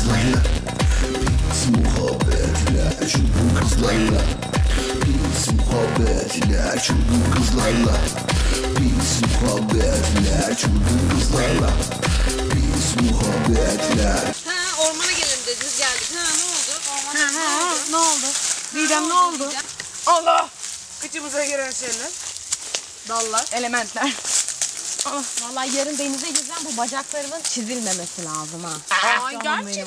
kızlarla. Biz muhabbetler çılgın kızlarla. Biz muhabbetler çılgın kızlarla. Biz muhabbetler çılgın kızlarla. Biz muhabbetler. Ha, ormana gelin dediniz, geldik. Ha, ne oldu? Ormana Ne oldu? Didem ne oldu? Allah! Kıçımıza giren şeyler. Dallar. Elementler. Vallahi yarın denize gireceğim, bu bacaklarımın çizilmemesi lazım ha. Ay gerçekten mi?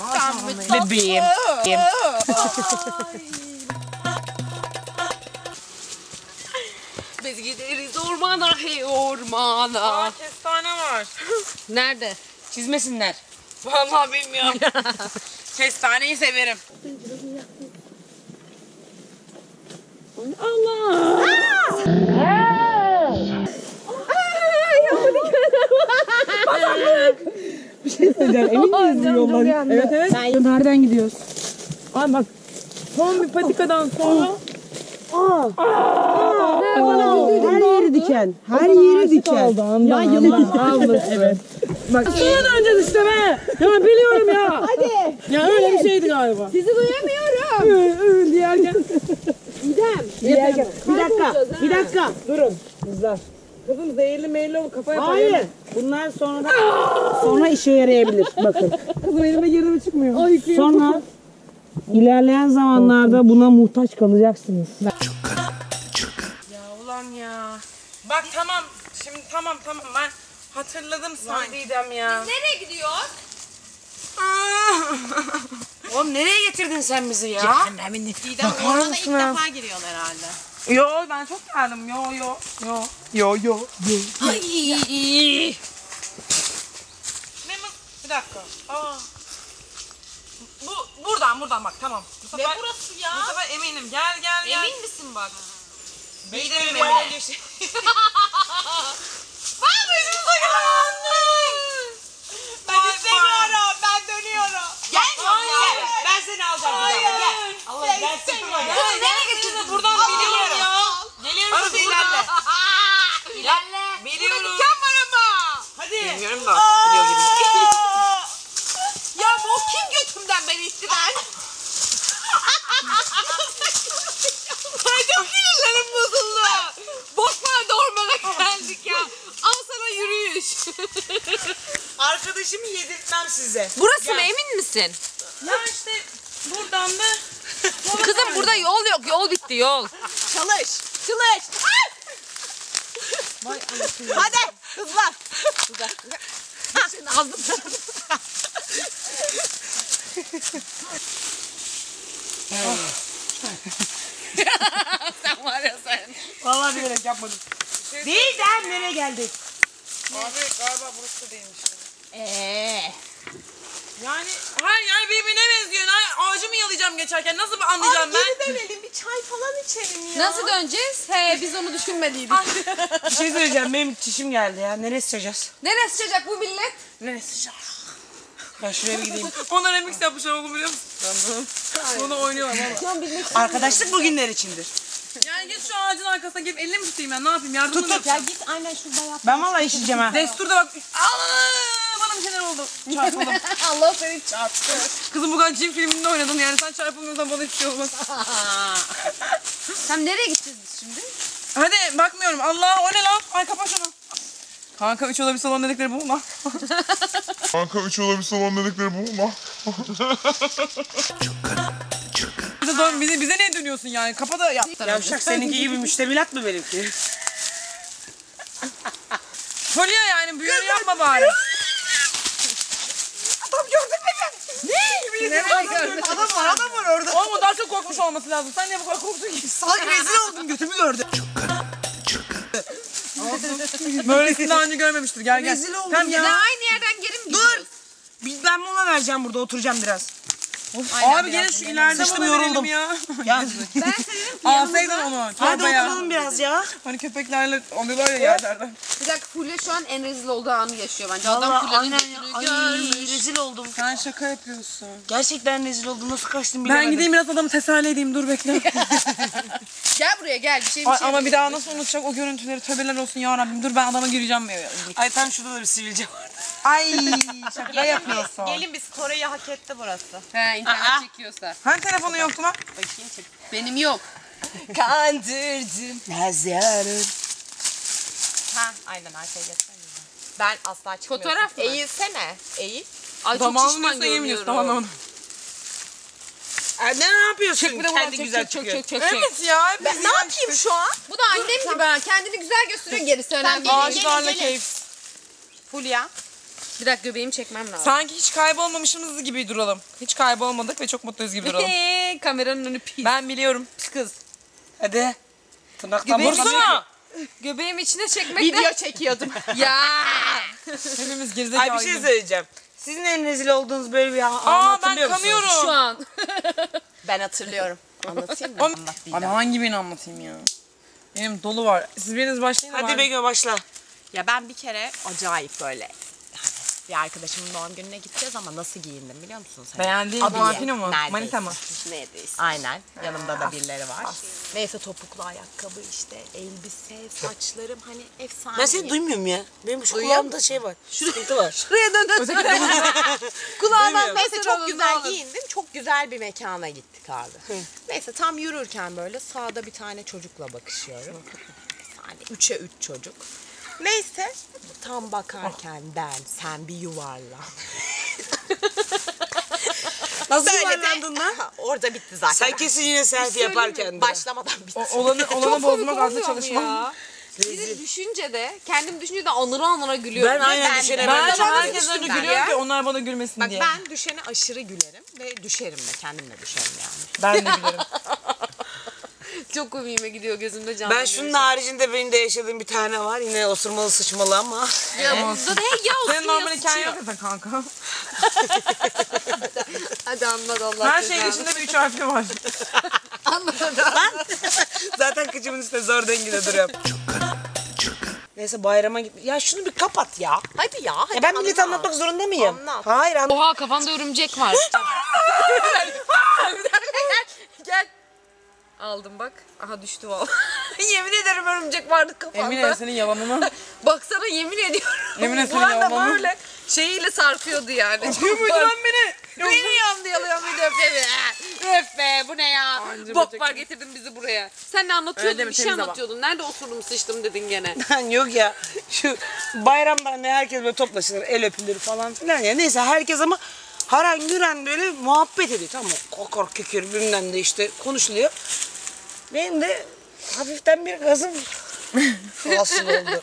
Bebeğim. Biz gideriz ormana, hey ormana. Kestane var. Nerede? Çizmesinler. Vallahi bilmiyorum. Kestaneyi severim. Emin miyiz bu yoldan? Evet evet. Nereden gidiyoruz? Ay bak. Son bir patikadan sonra. Her yeri diken. Her yeri diken. Ya yılan. Evet. Bak. Sonra döneceğiz işte be. Ya biliyorum ya. Hadi. Ya öyle bir şeydi galiba. Sizi duyamıyorum. Diyerken. Diyerken. Bir dakika. Durun. Kızlar. Kızım zehirli meyilli ol kafaya koyalım. Hayır. Bunlar sonra işe yarayabilir. Bakın. Kızım elime girdi mi çıkmıyor. Sonra ilerleyen zamanlarda buna muhtaç kalacaksınız. Ya ulan ya. Bak tamam. Şimdi tamam ben hatırladım Didem ya. Nereye gidiyoruz? Oğlum nereye getirdin sen bizi ya? Didem ormana ilk defa giriyor herhalde. Yo ben çok geldim. Yo. Ay. Bir dakika. Buradan bak tamam. Bu Ne sefer, burası ya? bu sefer eminim. Gel. Emin misin bak? Didem'im Bak başımıza gelenler. Ben istemiyorum. Ben dönüyorum. Gel. Ben seni alacağım. Gel. Allah gel sıkma. Kızım nereye getirdin? Buradan biliyorum. Geliyorum. Hadi ilerle. İlerle. Biliyorum. Burada diken var ama. Hadi. Bilmiyorum da. Biliyor gibi. Ya bu kim götümden beni itti ben? Ay çok sinirlerim bozuldu. Boklar'da ormana geldik ya. Al sana yürüyüş. Arkadaşımı yedirtmem size. Burası mı, emin misin? Ya işte buradan da. Kızım burada yol yok. Yol bitti, yol. Çalış. Hadi kızlar. Şimdi aldım. Sen var ya sen. Vallahi bilerek yapmadım. Didem nereye geldik? Abi galiba burası da değilmiş. Yani Hayır yani birbirine benziyor. Ağacı mı yalayacağım geçerken? Nasıl anlayacağım ben? dönelim, bir çay falan içelim ya. Nasıl döneceğiz? He, biz onu düşünmediydik. Bir şey söyleyeceğim. Benim çişim geldi ya. Nereye sıçacağız? Neresi sıcak bu millet? Nereye sıçacağız? Ben şuraya bir gideyim. Onlar remix yapmışlar oğlum biliyor musun? Bunu oynuyorlar valla. Arkadaşlık bugünler içindir. Yani git şu ağacın arkasına gelip elini mi tutayım ben? Ne yapayım? Yardımcı mı yapacağım? Git aynen şurada yap. Ben vallahi işeyeceğim ha. Destur'da bak. Bana bir şeyler oldu. Çarpıldım. Allah seni çarptı. Kızım bu kadar cin filminde oynadın yani. Sen çarpılmıyorsan bana hiçbir şey olmaz. Sen nereye gideceğiz biz şimdi? Hadi bakmıyorum. Allah o ne lan? Ay kapa şunu. Kanka 3 oda bir salon dedikleri bu mu lan? Kanka 3 oda bir salon dedikleri bu mu lan? Bize niye dönüyorsun yani? Kapa da yap. Yavşak seninki gibi müştemilat mı benimki? Fulya yani büyüğünü yapma bari. Adam gördün mü beni? Ne? Adam var orada. Oğlum o daha çok korkmuş olması lazım. Sen niye bu kadar korktun ki? Salak rezil oldum, götümü gördü. Böylesini daha önce görmemiştir. Gel. Rezil oldum Tamam, ya. Ne aynı yerden geri mi gidiyoruz? Ben mola vereceğim burada, oturacağım biraz. Abi gelin şu ileride Sıçtım, bana yoruldum. verelim ya. Ya Ben senin Alsaydın onu. hadi Çorbaya. oturalım biraz ya. Hani köpeklerle oluyorlar ya yerlerde. bir dakika, Fulya şu an en rezil olduğu anı yaşıyor bence. Adam Vallahi Fulya'nın aynen ya. götünü Ay görmüş. rezil oldum. Sen şaka yapıyorsun. Gerçekten rezil oldum. Nasıl kaçtım bilemedim. Ben gideyim biraz adamı teselli edeyim. Dur bekle. Gel buraya gel, bir şey Ay, ama bir daha nasıl unutacak o görüntüleri? Tövbeler olsun ya Rabbim. Dur ben adama gireceğim. Ay tam şurada da bir sivilce vardı. Ay şaka yapıyorsun. Gelin bir story'yi hak etti burası. He internet çekiyorsa. Hani telefonu yoktu lan? Bakayım çık. Benim yok. Kandırdım. Nazarım. Ha aynen arkaya geçsene. Ben asla çıkmıyorum. Fotoğraf mı? Eğilsene. Eğil. Ay çok Damağını şişman diyorsa yemiyorsun. görünüyorum. Tamam. Ne yapıyorsun? Çek bir de Kendi bunu güzel çek çıkıyor. çek çek. Evet ya. Ben ne yapayım şu an? Bu da annem gibi ha. Kendini güzel gösteriyor, gerisi önemli değil. Ağaçlarla keyif. Fulya. Bir dakika göbeğimi çekmem lazım. Sanki hiç kaybolmamışız gibi duralım. Hiç kaybolmadık ve çok mutluyuz gibi duralım. Kameranın önü pis. Ben biliyorum. Pis kız. Hadi. Tırnaktan Göbeğim vursana. Göbeğim içine çekmek Video çekiyordum. Ya. Hepimiz gerizekalı Ay bir şey gibi. söyleyeceğim. Sizin en rezil olduğunuz böyle bir an Aa hatırlıyor ben musunuz? kanıyorum. Şu an. Ben hatırlıyorum. Anlatayım mı? Oğlum, Abi hangi birini anlatayım ya? Benim dolu var. Siz biriniz başlayın. Hadi Begüm başla. Ya ben bir kere acayip böyle bir arkadaşımın doğum gününe gideceğiz ama nasıl giyindim biliyor musunuz? Hani Beğendiğin abiye, muafino mu? neredeyse. Manita mı? Neredeyse. Aynen. Yanımda da birileri var. Neyse topuklu ayakkabı işte elbise, saçlarım hani efsane. Ben seni duymuyorum ya. Benim şu Duyuyor kulağımda şey var. Sıkıntı var. Şuraya dön. Kulağımdan Neyse çok güzel giyindim. Çok güzel bir mekana gittik abi. Neyse tam yürürken böyle sağda bir tane çocukla bakışıyorum. Yani 3'e 3 çocuk. Neyse tam bakarken sen bir yuvarlan. Nasıl Böyle yuvarlandın lan? Orada bitti zaten. Sen kesin yine selfie yaparken. Başlamadan bitti. Olanı bozmak adlı çalışma. Biri düşünce de, kendim düşünce de anıra gülüyorum. Ben aynen düşene Ben ben de de herkes önce gülüyorum ki onlar bana gülmesin Bak diye. ben düşene aşırı gülerim ve düşerim de kendimle düşerim yani. Ben de gülerim. Çok komiğime gidiyor, gözümde canlı. Ben şunun haricinde benim de yaşadığım bir tane var. Yine osurmalı sıçmalı ama. Ya bunda da ya olsun Senin normal ya hikayen yok sıçıyor. zaten kanka. Hadi anlat Allah Her şeyin içinde bir 3 harfli var. Zaten kıçımın üstünde zor dengede duruyorum. Neyse bayrama git. Ya şunu bir kapat ya. Hadi ya. Hadi Ya ben millete anlat. anlatmak zorunda mıyım? Anlat. Hayır anlat. Oha kafanda örümcek var. Gel. Aldım bak. Aha düştü valla. Yemin ederim örümcek vardı kafanda. Emin ederim senin yalanını. Baksana yemin ediyorum. Yemin ederim Buran da yalanını. böyle şeyiyle sarkıyordu yani. Öpüyor muydu lan beni? Bilmiyorum yalıyorum bir de öpe be. Öf be bu ne ya? Anca Bok böcek. var getirdin bizi buraya. Sen ne anlatıyordun? Öyle deme, Bir şey temiz hava. anlatıyordun. Nerede osurdum sıçtım dedin gene. Lan yok ya. Şu bayramda hani herkes böyle toplaşır, el öpülür falan filan ya. Neyse herkes ama haran güren böyle muhabbet ediyor. Tamam mı? Kokor kükür bilmem de işte konuşuluyor. Benim de hafiften bir gazım hasıl oldu.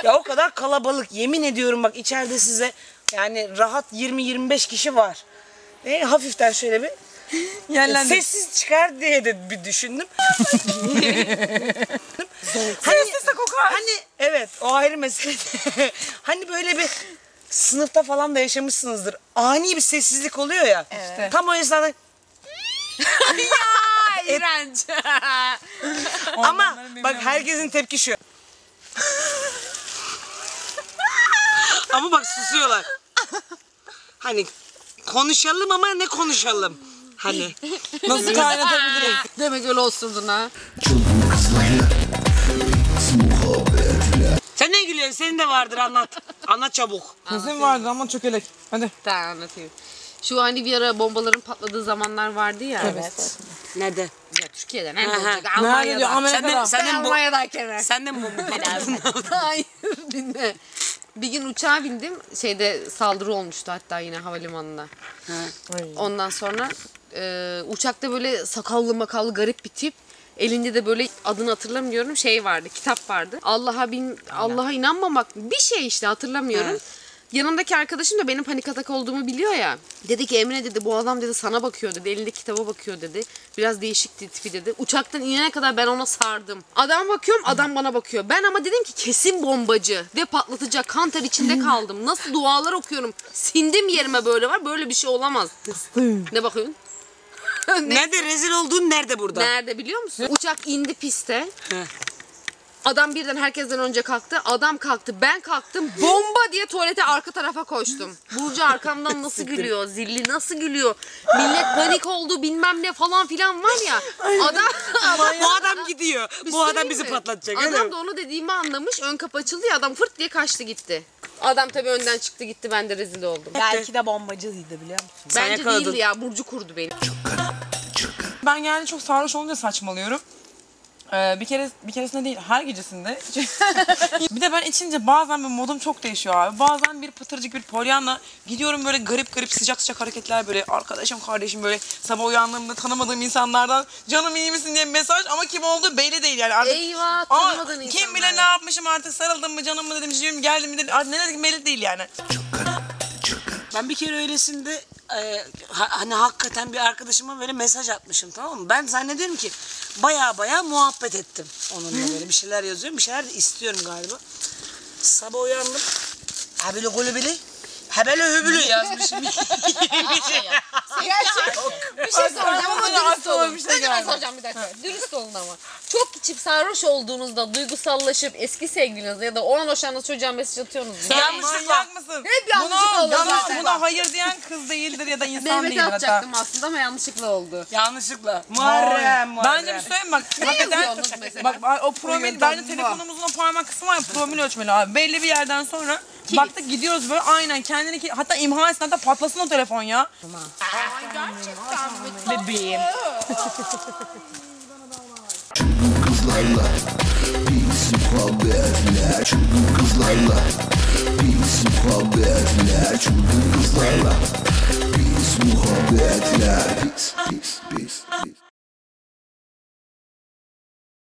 Ya o kadar kalabalık. Yemin ediyorum bak içeride size yani rahat 20-25 kişi var. Hafiften şöyle bir Yerlendim. sessiz çıkar diye de bir düşündüm. Sessiz de kokar. Hani evet o ayrı mesele. Hani böyle bir sınıfta falan da yaşamışsınızdır. Ani bir sessizlik oluyor ya. İşte. Tam o esnada İğrenç. ama benim bak yanımda. herkesin tepki şu. Ama bak susuyorlar. Hani konuşalım ama ne konuşalım? Hani Nasıl kaynatabiliriz? Demek öyle osurdun ha. Çılgın kızlarla Biz muhabbetler sen ne gülüyorsun? Senin de vardır anlat. Anlat çabuk. Kesin vardı ama çökelek. Hadi. Tamam anlatayım. Şu hani bir ara bombaların patladığı zamanlar vardı ya. Evet. Nerede? Ya Türkiye'de nerede Aha. olacak? Nerede diyor? Almanya'da. Amerika'da. Sen de bu Almanya'dayken. sen de mi bu patladın? Hayır dinle. Bir gün uçağa bindim. Şeyde saldırı olmuştu hatta yine havalimanına. Ondan sonra uçakta böyle sakallı makallı garip bir tip. Elinde de böyle adını hatırlamıyorum şey vardı, kitap vardı. Allah'a inanmamak bir şey işte hatırlamıyorum. Yanımdaki arkadaşım da benim panik atak olduğumu biliyor ya. Dedi ki Emre dedi bu adam dedi sana bakıyor dedi. Elinde kitaba bakıyor dedi. Biraz değişikti tipi dedi. Uçaktan inene kadar ben ona sardım. Adama bakıyorum adam bana bakıyor. Ben ama dedim ki kesin bombacı ve patlatacak. Kan ter içinde kaldım. Nasıl dualar okuyorum. Sindim yerime böyle var. Böyle bir şey olamaz. Ne bakıyorsun? Nerede rezil olduğun nerede burada? Nerede biliyor musun? Uçak indi piste. Adam birden herkesten önce kalktı. Adam kalktı. Ben kalktım. Bomba diye tuvalete arka tarafa koştum. Burcu arkamdan nasıl gülüyor? Zilli nasıl gülüyor? Millet panik oldu bilmem ne falan filan var ya. Adam Bu adam gidiyor. Bu adam bizi söyleyeyim mi? patlatacak. öyle Adam mi? da onu dediğimi anlamış. Ön kapı açıldı ya adam fırt diye kaçtı gitti. Adam tabii önden çıktı gitti, ben de rezil oldum. Belki de bombacıydı biliyor musun? Bence yakaladın. değildi ya, Burcu kurdu beni. Ben yani çok sarhoş olunca saçmalıyorum. Bir keresinde değil, her gecesinde. Bir de ben içince bazen bir modum çok değişiyor abi. Bazen bir pıtırcık, bir polyanla gidiyorum, böyle garip garip sıcak sıcak hareketler, böyle arkadaşım kardeşim, böyle sabah uyandığımda tanımadığım insanlardan canım iyi misin diye mesaj, ama kim olduğu belli değil yani. Artık, Eyvah, tanımadığın insanlar. kim bilir ne yapmışım artık, sarıldım mı canım mı dedim, cicim geldim mi dedim, ne dedim belli değil yani. Ben bir kere öylesinde hani hakikaten bir arkadaşıma böyle mesaj atmışım, tamam mı? Ben zannediyorum ki baya muhabbet ettim onunla, böyle bir şeyler yazıyorum, bir şeyler de istiyorum galiba. Sabah uyandım. Habeli kulübeli. Habeli hübülü yazmışım. Bir şey soracağım ama dürüst olun. Ben soracağım bir dakika. Dürüst olun ama. Çok içip sarhoş olduğunuzda duygusallaşıp eski sevgilinize ya da o an hoşlandığınız çocuğa mesaj atıyorsunuz. Manyak mısın? Hep yanlışlıkla oldu zaten. Buna hayır diyen kız değildir ya da insan Mehmet'e değildir hatta. atacaktım aslında ama yanlışlıkla oldu. Yanlışlıkla. Muharrem. Bence bir şey söyleyeyim bak. yazıyorsunuz mesela? Bak o promil, bence telefonumuzun o parmak kısmı var ya, promil ölçmeli abi. Belli bir yerden sonra baktık gidiyoruz böyle, aynen kendini ki hatta imha etsin, hatta patlasın o telefon ya. Bebeğim. Çılgın kızlarla biz muhabbetler. Çılgın kızlarla biz muhabbetler. Çılgın kızlarla biz muhabbetler. Peace, peace, peace, peace.